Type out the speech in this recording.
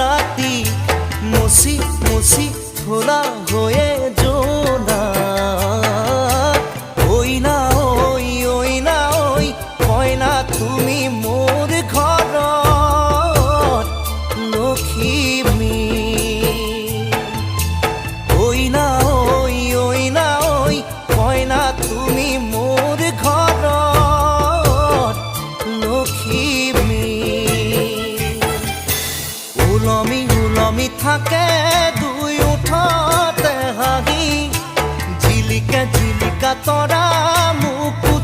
রাতি মসি মসি খোলা হয়ে জোনা ওই না ওই ওই না ওই কয় না তুমি মোর ঘর লক্ষ্মী ওই না ওই ওই না ওই কয় না তুমি মোর ঘর লক্ষ্মী উলমি উলমি থাকে দুই উঠতে হাঁহি জিলিকা জিলিকা তৰা মুকু